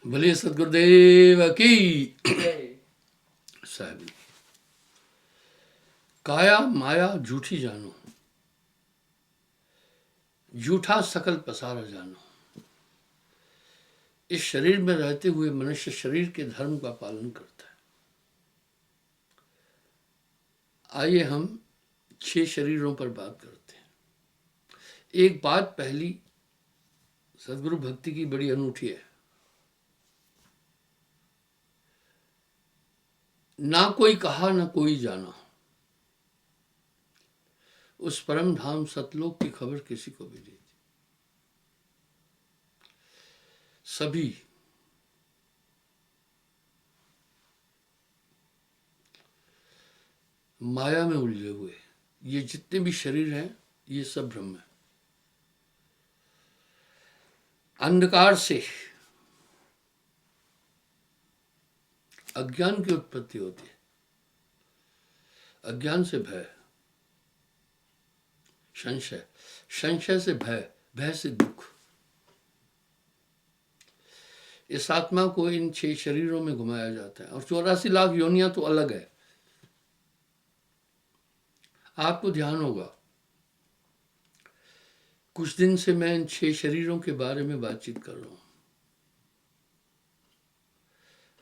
बोलिए सदगुरुदेव की साहब। काया माया झूठी जानो, झूठा सकल पसारा जानो। इस शरीर में रहते हुए मनुष्य शरीर के धर्म का पालन करता है। आइए हम 6 शरीरों पर बात करते हैं। एक बात पहली, सदगुरु भक्ति की बड़ी अनूठी है। ना कोई कहा ना कोई जाना, उस परम धाम सतलोक की खबर किसी को भी नहीं थी। सभी माया में उलझे हुए, ये जितने भी शरीर हैं ये सब ब्रह्म है। अंधकार से अज्ञान की उत्पत्ति होती है, अज्ञान से भय, संशय, संशय से भय, भय से दुख। इस आत्मा को इन 6 शरीरों में घुमाया जाता है और 84 लाख योनियां तो अलग है। आपको ध्यान होगा, कुछ दिन से मैं इन 6 शरीरों के बारे में बातचीत कर रहा हूं।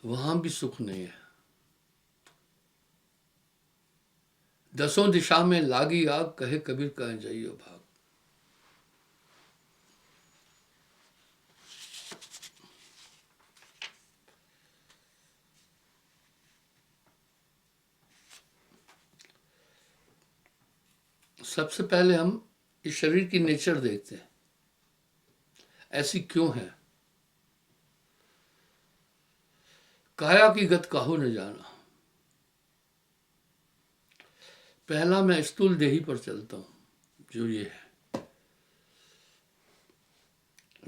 वहां भी सुख नहीं है। 10 दिशा में लागी आग, कहे कबीर कह जाइयो भाग। सबसे पहले हम इस शरीर की नेचर देखते हैं, ऐसी क्यों है। काया की गत काहू न जाना। पहला मैं स्थूल देही पर चलता हूं, जो ये है।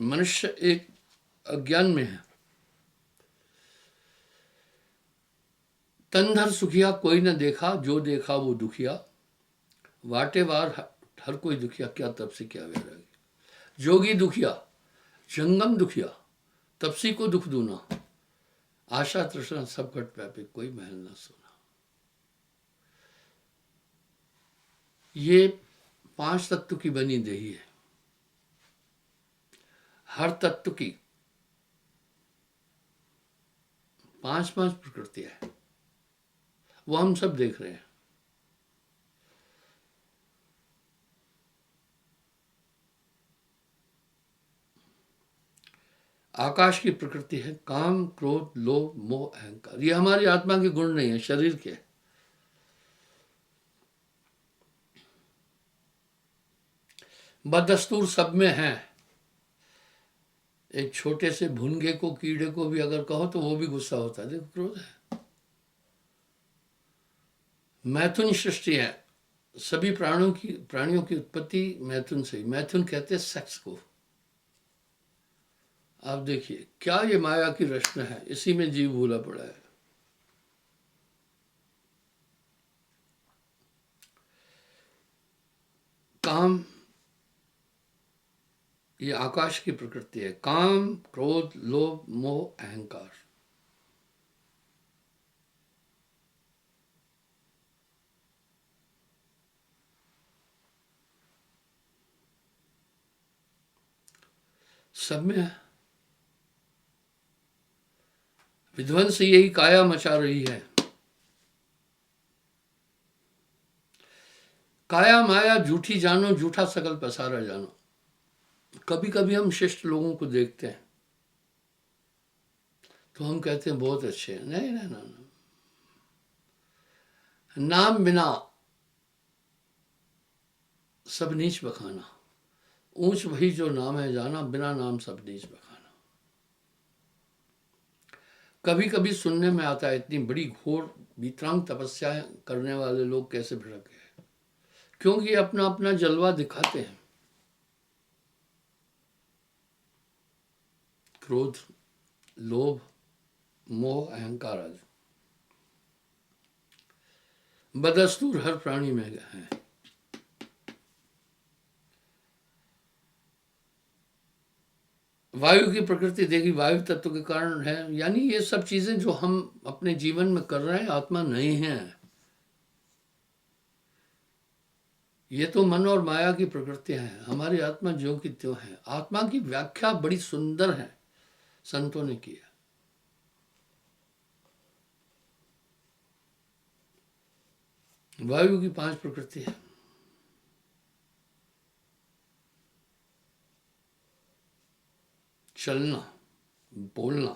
मनुष्य एक अज्ञान में है। तनधर सुखिया कोई न देखा, जो देखा वो दुखिया। वाटे वार हर कोई दुखिया, क्या तब से क्या वैरागी। जोगी दुखिया, जंगम दुखिया, तपसी को दुख दूना। आशा तृष्णा सब घट व्यापी, कोई महल न सोना। ये 5 तत्व की बनी देही है। हर तत्व की 5-5 प्रकृतियां है, वो हम सब देख रहे हैं। आकाश की प्रकृति है काम, क्रोध, लोभ, मोह, अहंकार। ये हमारी आत्मा के गुण नहीं है, शरीर के। बदस्तूर सब में है। एक छोटे से भुनगे को, कीड़े को भी अगर कहो तो वो भी गुस्सा होता है। देखो, क्रोध है। मैथुन सृष्टि है। सभी प्राणियों की उत्पत्ति मैथुन से ही। मैथुन कहते हैं सेक्स को। आप देखिए क्या ये माया की रचना है, इसी में जीव भूला पड़ा है। काम, ये आकाश की प्रकृति है। काम, क्रोध, लोभ, मोह, अहंकार। सब में है। विध्वंस यही काया मचा रही है। काया माया झूठी जानो, झूठा सकल पसारा जानो। कभी कभी हम शिष्ट लोगों को देखते हैं तो हम कहते हैं बहुत अच्छे हैं। नहीं नहीं नहीं, नाम बिना सब नीच बखाना। ऊंच वही जो नाम है जाना, बिना नाम सब नीच बखाना। कभी कभी सुनने में आता है इतनी बड़ी घोर वितरांग तपस्या करने वाले लोग कैसे भड़क गए, क्योंकि अपना अपना जलवा दिखाते हैं। क्रोध, लोभ, मोह, अहंकार आदि बदस्तूर हर प्राणी में है। वायु की प्रकृति देखी, वायु तत्व के कारण है, यानी ये सब चीजें जो हम अपने जीवन में कर रहे हैं आत्मा नहीं है, ये तो मन और माया की प्रकृतियां हैं। हमारी आत्मा जो की त्यों है। आत्मा की व्याख्या बड़ी सुंदर है, संतों ने की है। वायु की 5 प्रकृति है। चलना, बोलना,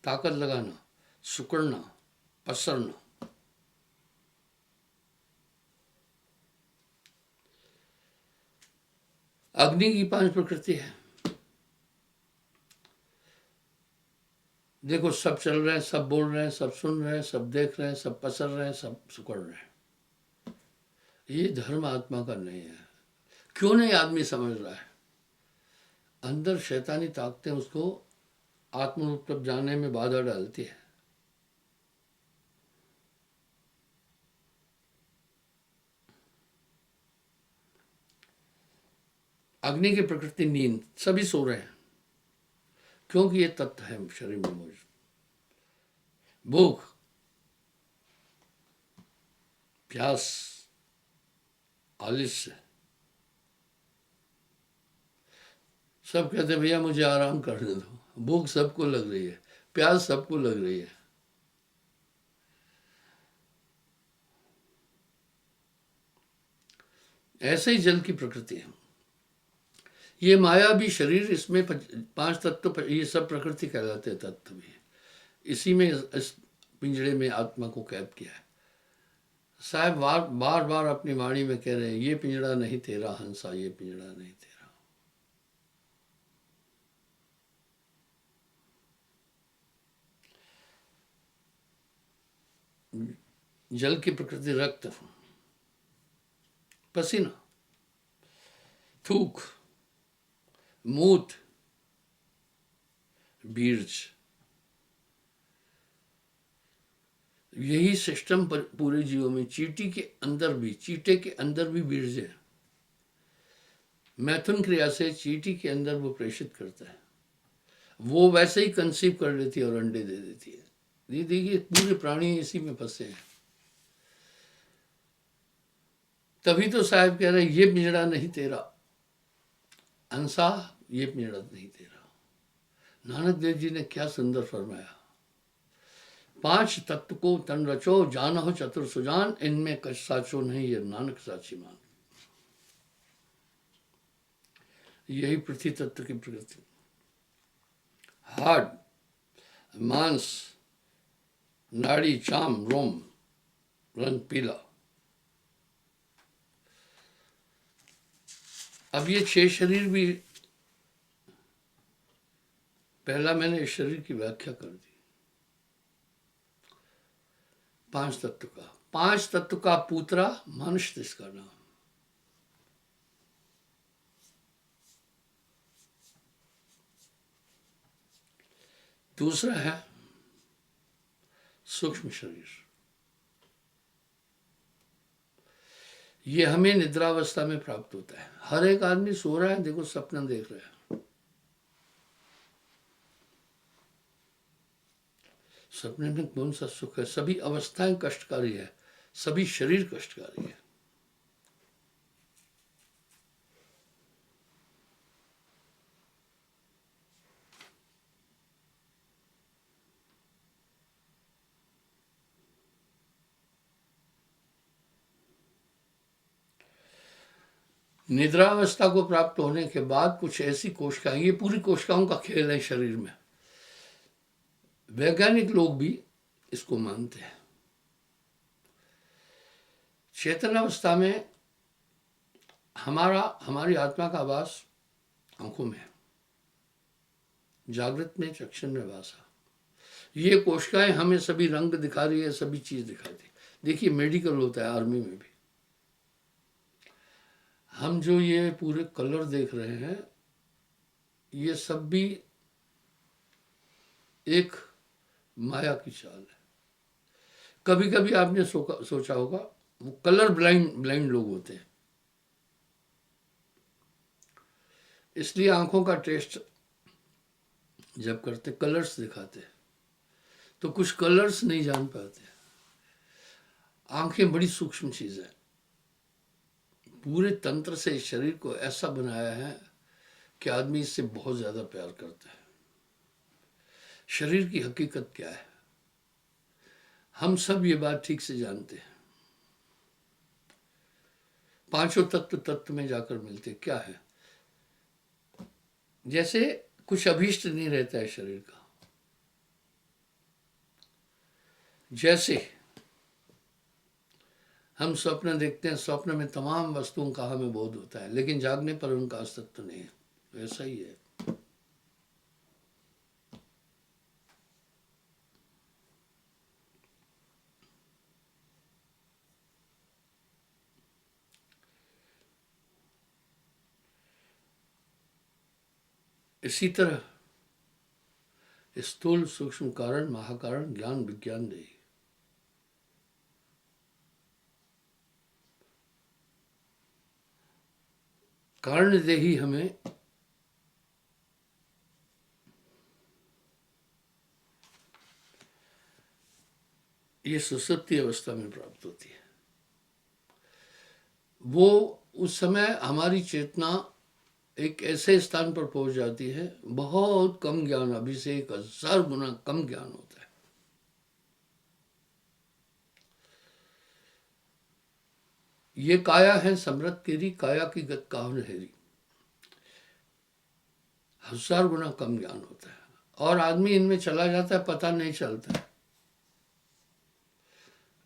ताकत लगाना, सुकड़ना, पसरना। अग्नि की 5 प्रकृति है। देखो, सब चल रहे हैं, सब बोल रहे हैं, सब सुन रहे हैं, सब देख रहे हैं, सब पसर रहे हैं, सब सुकड़ रहे हैं। ये धर्म आत्मा का नहीं है। क्यों नहीं आदमी समझ रहा है? अंदर शैतानी ताकतें उसको आत्म रूप तक जाने में बाधा डालती है। अग्नि की प्रकृति नींद, सभी सो रहे हैं क्योंकि ये तत्व है शरीर में मौजूद। भूख, प्यास, आलस्य, सब कहते हैं भैया मुझे आराम करने दो। भूख सबको लग रही है, प्यास सबको लग रही है। ऐसे ही जल की प्रकृति है। ये माया भी शरीर, इसमें 5 तत्व, ये सब प्रकृति कहलाते हैं, तत्व भी। इसी में इस पिंजड़े में आत्मा को कैद किया है। साहब बार बार अपनी वाणी में कह रहे हैं, ये पिंजड़ा नहीं तेरा हंसा, ये पिंजड़ा नहीं तेरा। जल की प्रकृति रक्त, पसीना, थूक, मूत, बीर्ज। यही सिस्टम पूरे जीवों में। चींटी के अंदर भी, चींटे के अंदर भी बीर्ज है। मैथुन क्रिया से चींटी के अंदर वो प्रेषित करता है, वो वैसे ही कंसीव कर लेती है और अंडे दे देती है। ये देखिए, पूरे प्राणी इसी में फंसे हैं। तभी तो साहब कह रहे ये पिंजड़ा नहीं तेरा हंसा, ये पिंजड़ा नहीं तेरा। नानक देव जी ने क्या सुंदर फरमाया, 5 तत्व को तन रचो, जान हो चतुर सुजान, इनमें कछ साचो नहीं, ये नानक साची मान। यही पृथ्वी तत्व की प्रकृति। हार्ड, मांस, नाड़ी, चाम, रोम, रंग पीला। अब ये 6 शरीर भी, पहला मैंने इस शरीर की व्याख्या कर दी। 5 तत्व का, 5 तत्व का पूतरा मनुष्य, इसका नाम। दूसरा है सूक्ष्म शरीर। ये हमें निद्रावस्था में प्राप्त होता है। हर एक आदमी सो रहा है, देखो सपना देख रहा है। सपने में कौन सा सुख है? सभी अवस्थाएं कष्टकारी है, सभी शरीर कष्टकारी है। निद्रावस्था को प्राप्त होने के बाद कुछ ऐसी कोशिकाएं, ये पूरी कोशिकाओं का खेल है शरीर में। वैज्ञानिक लोग भी इसको मानते हैं। चेतनावस्था में हमारी आत्मा का वास आंखों में है, जागृत में चक्षु में वासा। ये कोशिकाएं हमें सभी रंग दिखा रही है, सभी चीज दिखाती है। देखिए, मेडिकल होता है, आर्मी में भी हम जो ये पूरे कलर देख रहे हैं, ये सब भी एक माया की चाल है। कभी कभी आपने सोचा होगा, वो कलर ब्लाइंड लोग होते हैं, इसलिए आंखों का टेस्ट जब करते कलर्स दिखाते, तो कुछ कलर्स नहीं जान पाते। आंखें बड़ी सूक्ष्म चीज है। पूरे तंत्र से इस शरीर को ऐसा बनाया है कि आदमी इससे बहुत ज्यादा प्यार करता है। शरीर की हकीकत क्या है, हम सब ये बात ठीक से जानते हैं। पांचों तत्व तत्व में जाकर मिलते क्या है। जैसे कुछ अभीष्ट नहीं रहता है शरीर का। जैसे हम स्वप्न देखते हैं, स्वप्न में तमाम वस्तुओं का हमें बोध होता है, लेकिन जागने पर उनका अस्तित्व नहीं है। वैसा ही है। इसी तरह स्थूल सूक्ष्म कारण महाकारण ज्ञान विज्ञान देही। कारण देही हमें ये सुसुप्ति अवस्था में प्राप्त होती है। वो उस समय हमारी चेतना एक ऐसे स्थान पर पहुंच जाती है, बहुत कम ज्ञान, अभी से 1000 गुना कम ज्ञान होता है। ये काया है समृत केरी, काया की गत काहन हेरी। 1000 गुना कम ज्ञान होता है और आदमी इनमें चला जाता है, पता नहीं चलता है।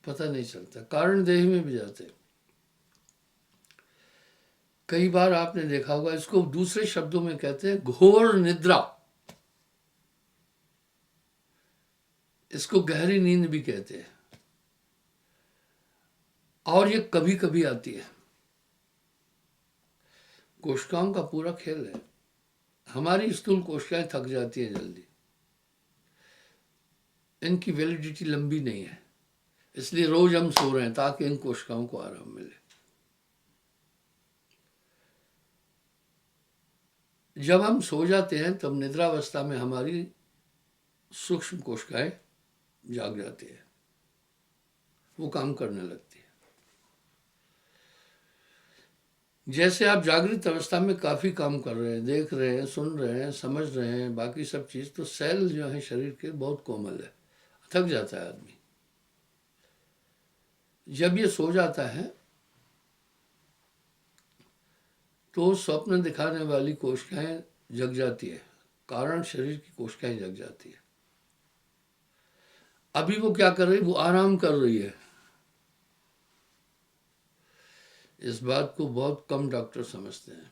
पता नहीं चलता। कारण देही में भी जाते हैं। कई बार आपने देखा होगा, इसको दूसरे शब्दों में कहते हैं घोर निद्रा। इसको गहरी नींद भी कहते हैं। और ये कभी कभी आती है। कोशिकाओं का पूरा खेल है। हमारी स्थूल कोशिकाएं थक जाती हैं जल्दी, इनकी वैलिडिटी लंबी नहीं है, इसलिए रोज हम सो रहे हैं ताकि इन कोशिकाओं को आराम मिले। जब हम सो जाते हैं तब निद्रावस्था में हमारी सूक्ष्म कोशिकाएं जाग जाती है, वो काम करने लगती है। जैसे आप जागृत अवस्था में काफी काम कर रहे हैं, देख रहे हैं, सुन रहे हैं, समझ रहे हैं, बाकी सब चीज, तो सेल जो है शरीर के बहुत कोमल है, थक जाता है आदमी। जब ये सो जाता है तो स्वप्न दिखाने वाली कोशिकाएं जग जाती है, कारण शरीर की कोशिकाएं जग जाती है। अभी वो क्या कर रही है, वो आराम कर रही है। इस बात को बहुत कम डॉक्टर समझते हैं।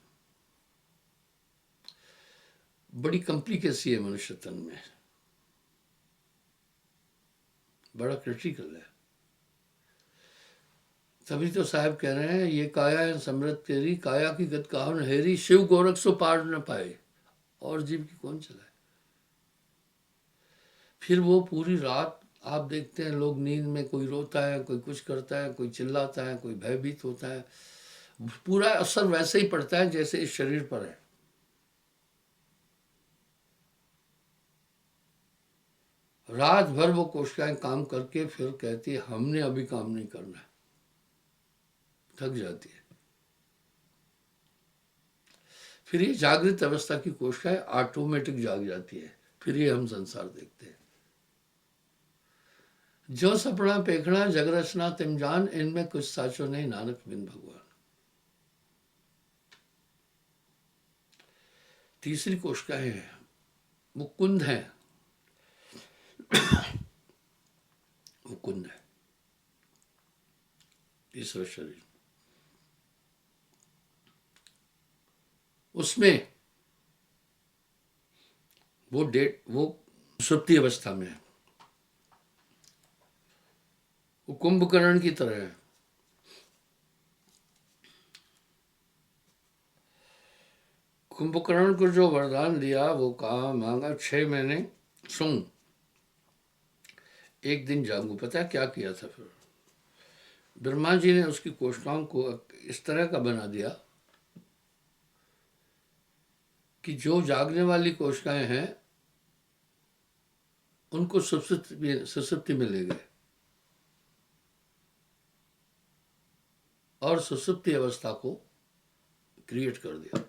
बड़ी कॉम्प्लिकेसी है मनुष्य तन में, बड़ा क्रिटिकल है। तभी तो साहब कह रहे हैं ये काया है समृत तेरी, काया की गत काहन हेरी, शिव गोरख सो पार न पाए, और जीव की कौन चलाए। फिर वो पूरी रात आप देखते हैं लोग नींद में, कोई रोता है, कोई कुछ करता है, कोई चिल्लाता है, कोई भयभीत होता है। पूरा असर वैसे ही पड़ता है जैसे इस शरीर पर है। रात भर वो कोशिकाएं काम करके फिर कहती है हमने अभी काम नहीं करना है, थक जाती है। फिर ये जागृत अवस्था की कोशिकाएं ऑटोमेटिक जाग जाती है, फिर ये हम संसार देखते हैं। जो सपना पेखना जग रचना तिम जान, इनमें कुछ साचो नहीं नानक बिन भगवान। तीसरी कोशिकाएं हैं, वो कुंद है, वो कुंद है तीसरा शरीर। उसमें वो सुप्ति अवस्था में है, वो कुंभकर्ण की तरह है। कुंभकर्ण को जो वरदान दिया, वो कहा मांगा 6 महीने सूंघ, एक दिन जागू। पता है क्या किया था फिर? ब्रह्मा जी ने उसकी कोशिकाओं को इस तरह का बना दिया कि जो जागने वाली कोशिकाएं हैं उनको सुसुप्ति में ले गए और सुसुप्ति अवस्था को क्रिएट कर दिया।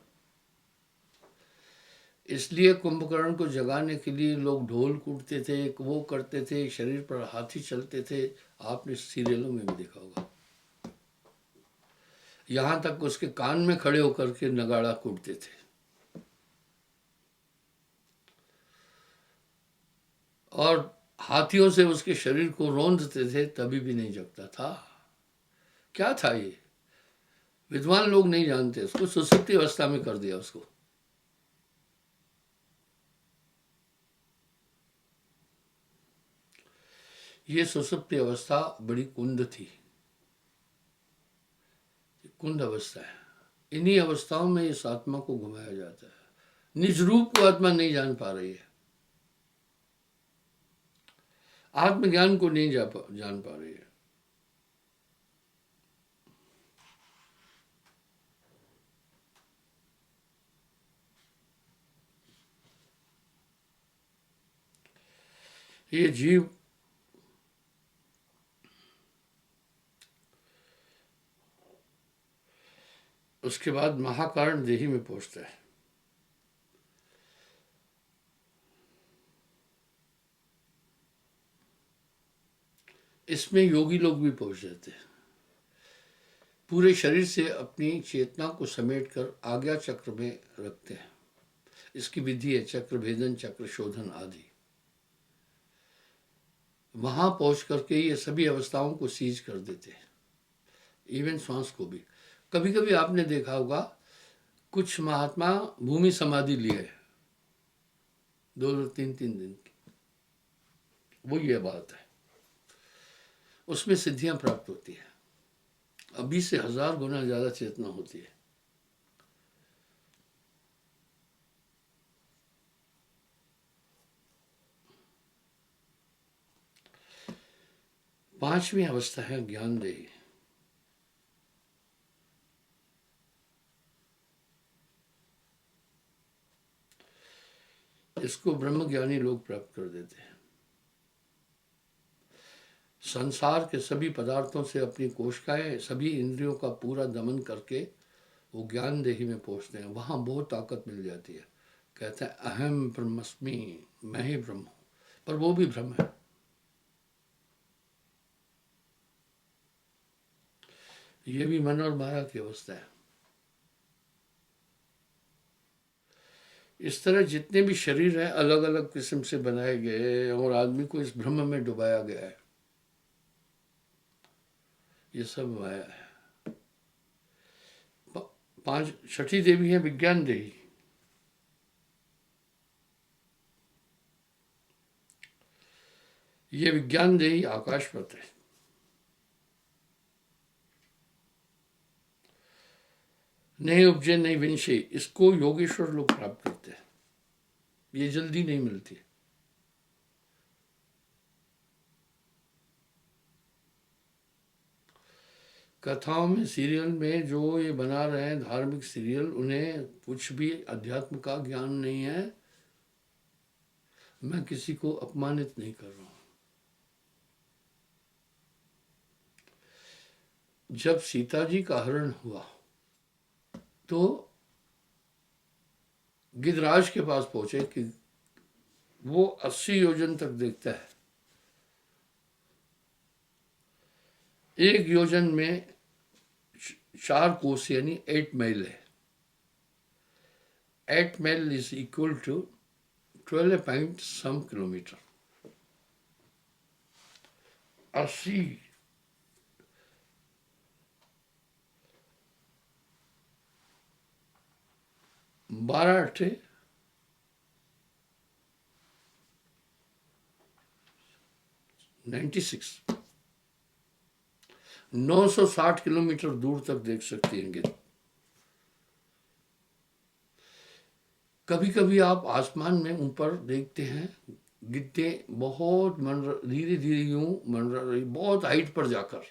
इसलिए कुंभकर्ण को जगाने के लिए लोग ढोल कूटते थे, वो करते थे, शरीर पर हाथी चलते थे। आपने सीरियलों में भी देखा होगा। यहां तक उसके कान में खड़े होकर के नगाड़ा कूटते थे। और हाथियों से उसके शरीर को रौंदते थे, तभी भी नहीं जगता था। क्या था ये? विद्वान लोग नहीं जानते उसको। सुसुप्ति अवस्था में कर दिया उसको। ये सुसुप्ति अवस्था बड़ी कुंद थी, कुंद अवस्था है। इन्हीं अवस्थाओं में इस आत्मा को घुमाया जाता है। निज रूप को आत्मा नहीं जान पा रही है, आत्मज्ञान को नहीं जान पा रही है। ये जीव उसके बाद महाकारण देही में पहुंचता है। इसमें योगी लोग भी पहुंच जाते हैं। पूरे शरीर से अपनी चेतना को समेटकर आज्ञा चक्र में रखते हैं। इसकी विधि है चक्र भेदन, चक्र शोधन आदि। वहां पहुंच करके ये सभी अवस्थाओं को सीज कर देते हैं, इवन श्वास को भी। कभी कभी आपने देखा होगा कुछ महात्मा भूमि समाधि लिए 2-3 दिन की, वो ये बात है। उसमें सिद्धियां प्राप्त होती है। अभी से 1000 गुना ज्यादा चेतना होती है। पांचवी अवस्था है ज्ञानदेही। इसको ब्रह्मज्ञानी लोग प्राप्त कर देते हैं। संसार के सभी पदार्थों से अपनी कोशिकाएं, सभी इंद्रियों का पूरा दमन करके वो ज्ञानदेही में पहुंचते हैं। वहां बहुत ताकत मिल जाती है। कहते हैं अहम ब्रह्मस्मि, मैं ही ब्रह्म हूं। पर वो भी ब्रह्म है। ये भी मन और माया की अवस्था है। इस तरह जितने भी शरीर हैं अलग अलग किस्म से बनाए गए और आदमी को इस ब्रह्म में डुबाया गया है। ये सब माया है। छठी देवी है विज्ञान देही। ये विज्ञान देही आकाशवत है। नहीं उपजे नहीं विंशे, इसको योगेश्वर लोग प्राप्त करते हैं। ये जल्दी नहीं मिलती। कथाओं में, सीरियल में जो ये बना रहे हैं धार्मिक सीरियल, उन्हें कुछ भी अध्यात्म का ज्ञान नहीं है। मैं किसी को अपमानित नहीं कर रहा हूं। जब सीता जी का हरण हुआ तो गिद्धराज के पास पहुंचे कि वो 80 योजन तक देखता है। एक योजन में 4 कोस यानी 8 माइल है। 8 mile is equal to 12 point some kilometre. 80 12 अट्ठे 96 960 किलोमीटर दूर तक देख सकती हैं गिद्ध। कभी कभी आप आसमान में ऊपर देखते हैं गिद्धे बहुत धीरे धीरे यूं मंडरा रही, बहुत हाइट पर जाकर।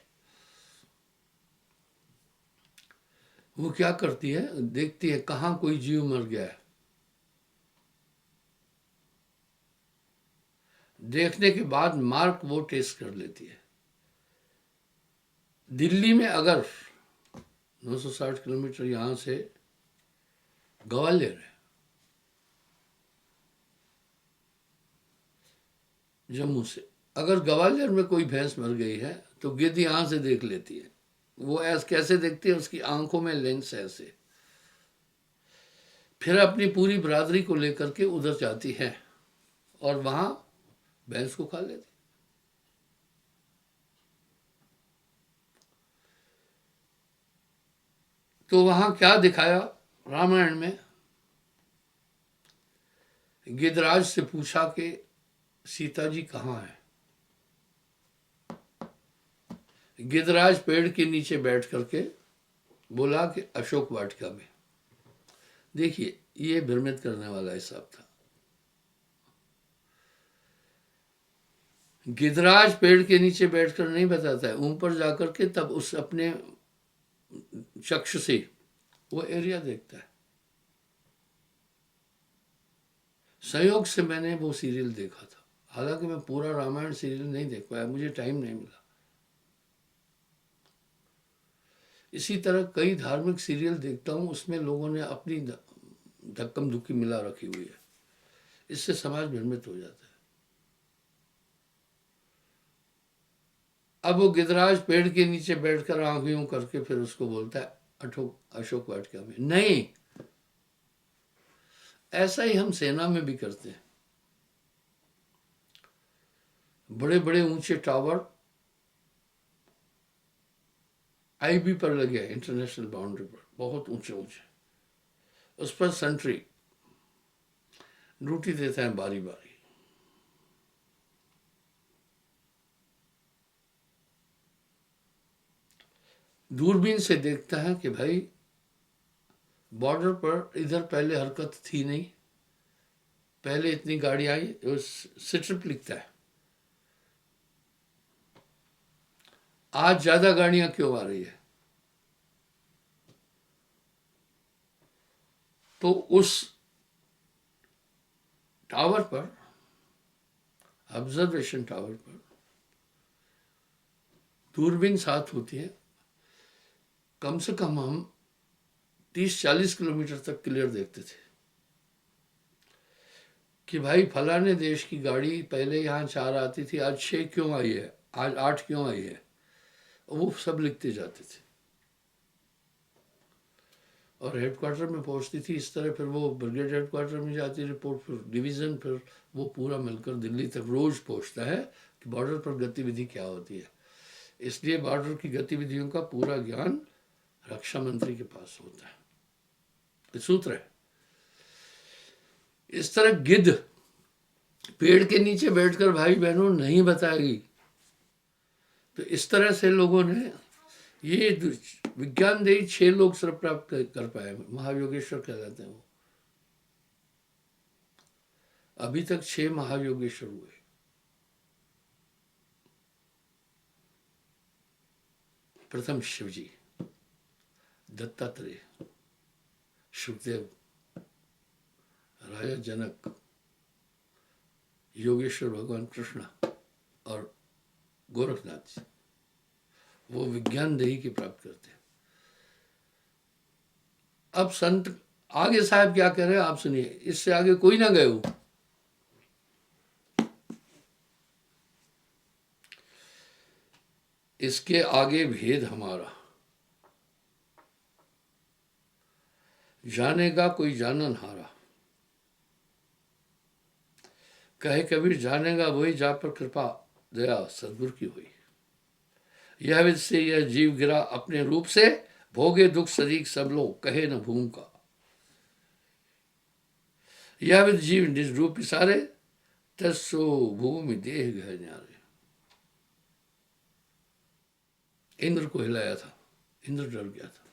वो क्या करती है, देखती है कहाँ कोई जीव मर गया है। देखने के बाद मार्क वो टेस्ट कर लेती है। दिल्ली में अगर 960 किलोमीटर यहाँ से ग्वालियर है, जम्मू से, अगर ग्वालियर में कोई भैंस मर गई है तो गिद्ध यहाँ से देख लेती है। वो ऐसे कैसे देखती है, उसकी आंखों में लेंस है ऐसे। फिर अपनी पूरी बरादरी को लेकर के उधर जाती है और वहां भैंस को खा लेती। तो वहां क्या दिखाया रामायण में, गिद्धराज से पूछा कि सीता जी कहाँ है। गिद्धराज पेड़ के नीचे बैठ करके बोला कि अशोक वाटिका में। देखिए, ये भ्रमित करने वाला हिसाब था। गिद्धराज पेड़ के नीचे बैठकर नहीं बताता है, ऊपर जाकर के तब उस अपने चक्षु से वो एरिया देखता है। संयोग से मैंने वो सीरियल देखा था, हालांकि मैं पूरा रामायण सीरियल नहीं देख पाया, मुझे टाइम नहीं मिला। इसी तरह कई धार्मिक सीरियल देखता हूँ, उसमें लोगों ने अपनी धक्कम धुक्की मिला रखी हुई है, इससे समाज भ्रमित हो जाता है। अब वो गिद्धराज पेड़ के नीचे बैठकर आंख यूं करके फिर उसको बोलता है अशोक वाटिका में। नहीं, ऐसा ही हम सेना में भी करते हैं। बड़े बड़े ऊंचे टावर आईबी पर लगे हैं, इंटरनेशनल बाउंड्री पर, बहुत ऊंचे ऊंचे। उस पर सेंट्री ड्यूटी देता है बारी बारी। दूरबीन से देखता है कि भाई बॉर्डर पर इधर पहले हरकत थी नहीं, पहले इतनी गाड़ी आई, सिट्रिप लिखता है, आज ज्यादा गाड़ियां क्यों आ रही है। तो उस टावर पर, ऑब्जर्वेशन टावर पर दूरबीन साथ होती है, कम से कम हम 30-40 किलोमीटर तक क्लियर देखते थे कि भाई फलाने देश की गाड़ी पहले यहाँ 4 आती थी, आज 6 क्यों आई है, आज 8 क्यों आई है, वो सब लिखते जाते थे और हेडक्वार्टर में पहुंचती थी। इस तरह फिर वो ब्रिगेड हेडक्वार्टर में जाती रिपोर्ट, फिर डिवीज़न, फिर वो पूरा मिलकर दिल्ली तक रोज़ पहुंचता है कि बॉर्डर पर गतिविधि क्या होती है। इसलिए बॉर्डर की गतिविधियों का पूरा ज्ञान रक्षा मंत्री के पास होता है। ये सूत्र है। इस तरह गिद्ध पेड़ के नीचे बैठकर भाई बहनों नहीं बताएगी। तो इस तरह से लोगों ने ये विज्ञान देही 6 लोग सिर्फ प्राप्त कर पाए, महायोगेश्वर कहलाते हैं वो। अभी तक 6 महायोगेश्वर हुए। प्रथम शिवजी, दत्तात्रेय, सुखदेव, राजा जनक, योगेश्वर भगवान कृष्ण और गोरखनाथ जी, वो विज्ञान देही की प्राप्त करते हैं। अब संत आगे साहब क्या कह रहे हैं आप सुनिए, इससे आगे कोई ना गए हो। इसके आगे भेद हमारा, जानेगा कोई जानन हारा। कहे कबीर जानेगा वही जा पर कृपा दया सदगुरु की हुई। यह विद से यह जीव गिरा अपने रूप से, भोगे दुख सदीक सब लोग कहे न भूम का। यह विद जीव निज रूप सारे, तस्सो भूमि देह गह न्यारे। इंद्र को हिलाया था, इंद्र डर गया था।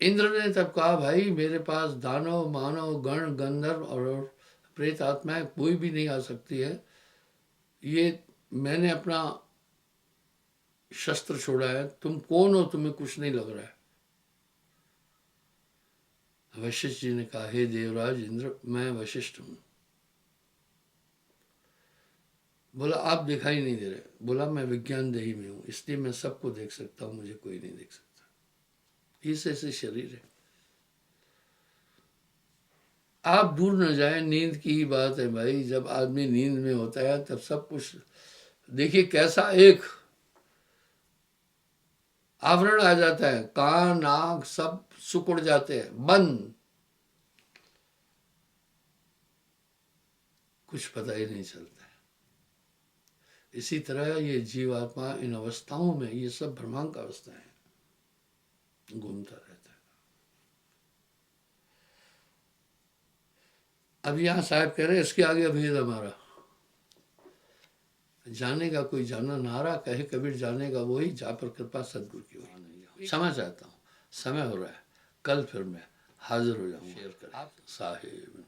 इंद्र ने तब कहा भाई मेरे पास दानव मानव गण गंधर्व और प्रेत आत्माएं कोई भी नहीं आ सकती है, ये मैंने अपना शस्त्र छोड़ा है, तुम कौन हो, तुम्हें कुछ नहीं लग रहा है। वशिष्ठ जी ने कहा हे देवराज इंद्र, मैं वशिष्ठ हूं। बोला आप दिखाई नहीं दे रहे। बोला मैं विज्ञान देही में हूँ, इसलिए मैं सबको देख सकता हूँ, मुझे कोई नहीं देख सकता। इस ऐसे शरीर है। आप दूर न जाए, नींद की ही बात है भाई। जब आदमी नींद में होता है तब सब कुछ देखिए कैसा एक आवरण आ जाता है, कान नाक सब सिकुड़ जाते हैं, बंद, कुछ पता ही नहीं चलता है। इसी तरह ये जीवात्मा इन अवस्थाओं में, ये सब भ्रमांक अवस्थाएं हैं, घूमता रहता है। अब यहाँ साहब कह रहे हैं इसके आगे भेद हमारा जाने का कोई जाना नारा, कहे कबीर जाने का वही जा पर कृपा सदगुरु की हुई। क्षमा चाहता हूँ, समय हो रहा है, कल फिर मैं हाजिर हो जाऊंगा। शेयर करें साहिब।